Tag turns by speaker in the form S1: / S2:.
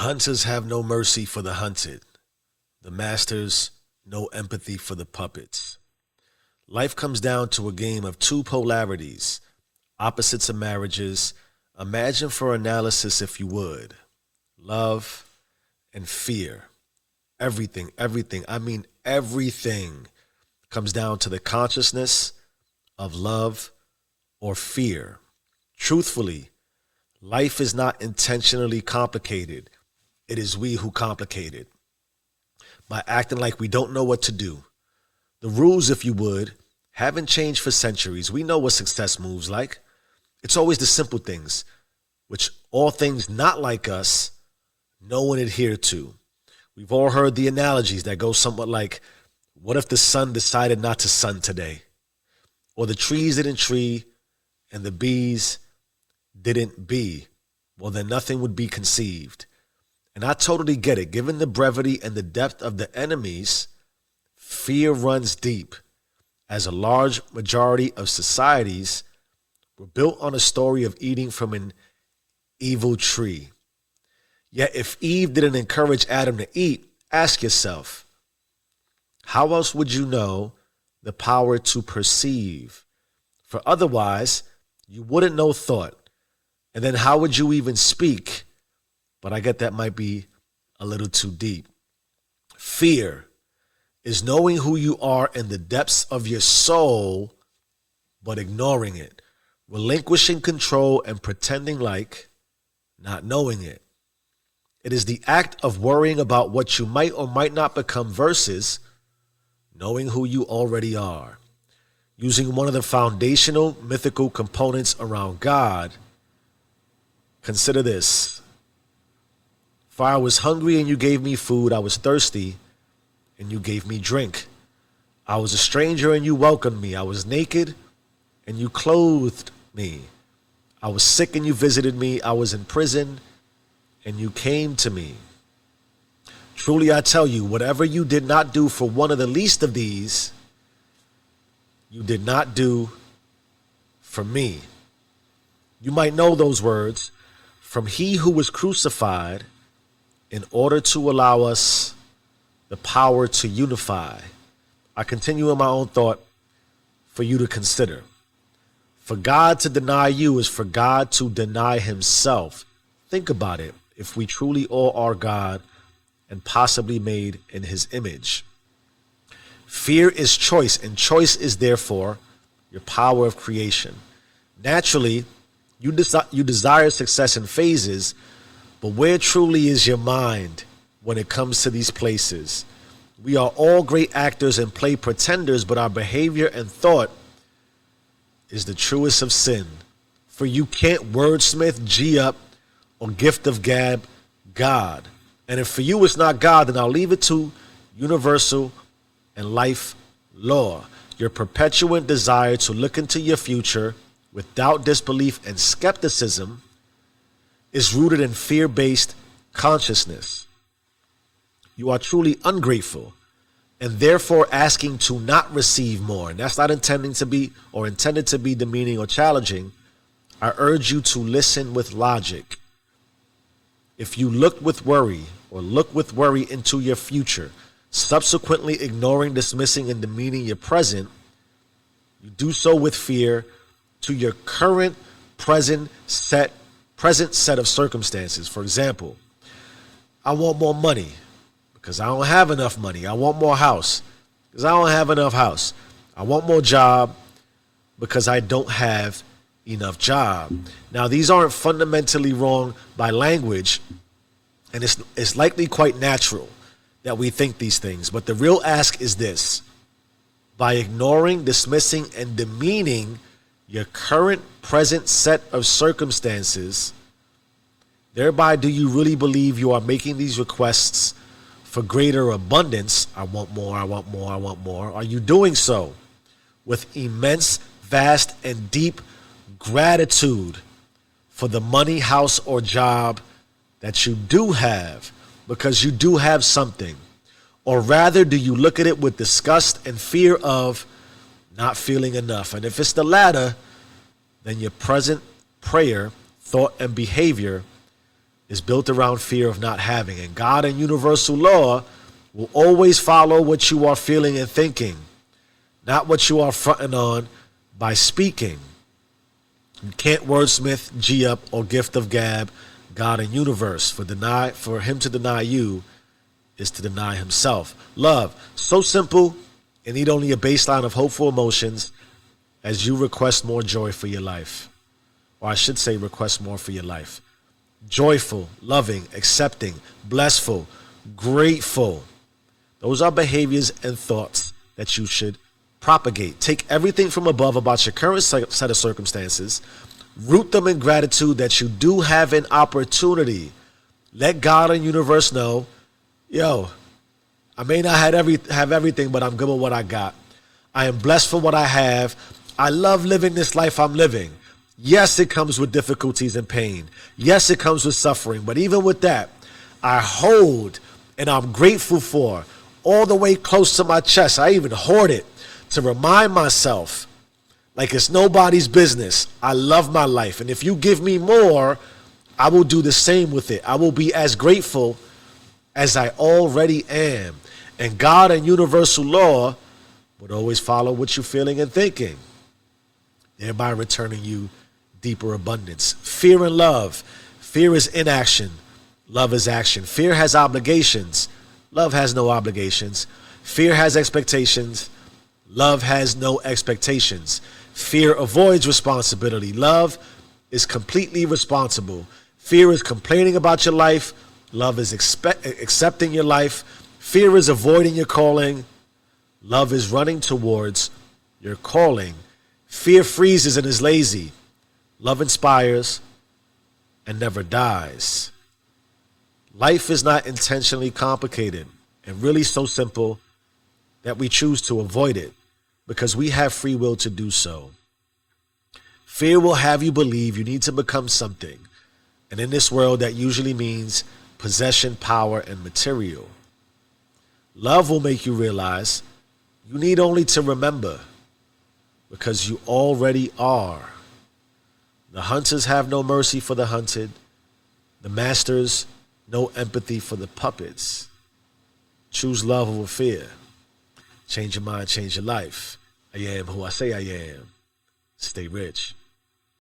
S1: hunters have no mercy for the hunted. The masters, no empathy for the puppets. Life comes down to a game of two polarities, opposites of marriages. Imagine for analysis, if you would, love and fear. Everything, everything comes down to the consciousness of love or fear. Truthfully, life is not intentionally complicated. It is we who complicate it by acting like we don't know what to do. The rules, if you would, haven't changed for centuries. We know what success moves like. It's always the simple things, which all things not like us know and adhere to. We've all heard the analogies that go somewhat like, what if the sun decided not to sun today? Or the trees didn't tree and the bees didn't bee. Well, then nothing would be conceived. And I totally get it. Given the brevity and the depth of the enemies, fear runs deep, as a large majority of societies were built on a story of eating from an evil tree. Yet if Eve didn't encourage Adam to eat, ask yourself, how else would you know the power to perceive? For otherwise, you wouldn't know thought. And then how would you even speak? But I get that might be a little too deep. Fear is knowing who you are in the depths of your soul, but ignoring it, relinquishing control and pretending like not knowing it. It is the act of worrying about what you might or might not become versus knowing who you already are. Using one of the foundational mythical components around God, consider this. For I was hungry and you gave me food. I was thirsty and you gave me drink. I was a stranger and you welcomed me. I was naked and you clothed me. I was sick and you visited me. I was in prison and you came to me. Truly I tell you, whatever you did not do for one of the least of these, you did not do for me. You might know those words from he who was crucified in order to allow us the power to unify. I continue in my own thought for you to consider. For God to deny you is for God to deny himself. Think about it. If we truly all are God and possibly made in his image. Fear is choice, and choice is therefore your power of creation. Naturally, you desire success in phases, but where truly is your mind when it comes to these places? We are all great actors and play pretenders, but our behavior and thought is the truest of sin. For you can't wordsmith, G-up, or gift of gab God. And if for you it's not God, then I'll leave it to universal and life law. Your perpetuant desire to look into your future with doubt, disbelief, and skepticism is rooted in fear-based consciousness. You are truly ungrateful and therefore asking to not receive more. And that's not intended to be demeaning or challenging. I urge you to listen with logic. If you look with worry into your future, subsequently ignoring, dismissing, and demeaning your present, you do so with fear to your current present set of circumstances. For example, I want more money because I don't have enough money. I want more house because I don't have enough house. I want more job because I don't have enough job. Now, these aren't fundamentally wrong by language, and it's likely quite natural that we think these things. But the real ask is this: by ignoring, dismissing, and demeaning your current present set of circumstances, thereby do you really believe you are making these requests for greater abundance? I want more, I want more, I want more. Are you doing so with immense, vast, and deep gratitude for the money, house, or job that you do have, because you do have something? Or rather, do you look at it with disgust and fear of not feeling enough? And if it's the latter, then your present prayer, thought, and behavior is built around fear of not having. And God and universal law will always follow what you are feeling and thinking, not what you are fronting on by speaking. You can't wordsmith, G-up, or gift of gab God and universe. For him to deny you is to deny himself. Love, so simple and need only a baseline of hopeful emotions as you request more joy for your life. Or I should say request more for your life. Joyful, loving, accepting, blessful, grateful. Those are behaviors and thoughts that you should propagate. Take everything from above about your current set of circumstances, root them in gratitude that you do have an opportunity. Let God and universe know, yo, I may not have everything, but I'm good with what I got. I am blessed for what I have. I love living this life I'm living. Yes, it comes with difficulties and pain. Yes, it comes with suffering. But even with that, I hold and I'm grateful for all the way close to my chest. I even hoard it to remind myself, like it's nobody's business, I love my life. And if you give me more, I will do the same with it. I will be as grateful as I already am. And God and universal law would always follow what you're feeling and thinking, thereby returning you deeper abundance. Fear and love. Fear is inaction. Love is action. Fear has obligations. Love has no obligations. Fear has expectations. Love has no expectations. Fear avoids responsibility. Love is completely responsible. Fear is complaining about your life. Love is accepting your life. Fear is avoiding your calling. Love is running towards your calling. Fear freezes and is lazy. Love inspires and never dies. Life is not intentionally complicated and really so simple that we choose to avoid it because we have free will to do so. Fear will have you believe you need to become something. And in this world, that usually means possession, power, and material. Love will make you realize you need only to remember because you already are. The hunters have no mercy for the hunted. The masters, no empathy for the puppets. Choose love over fear. Change your mind, change your life. I am who I say I am. Stay rich.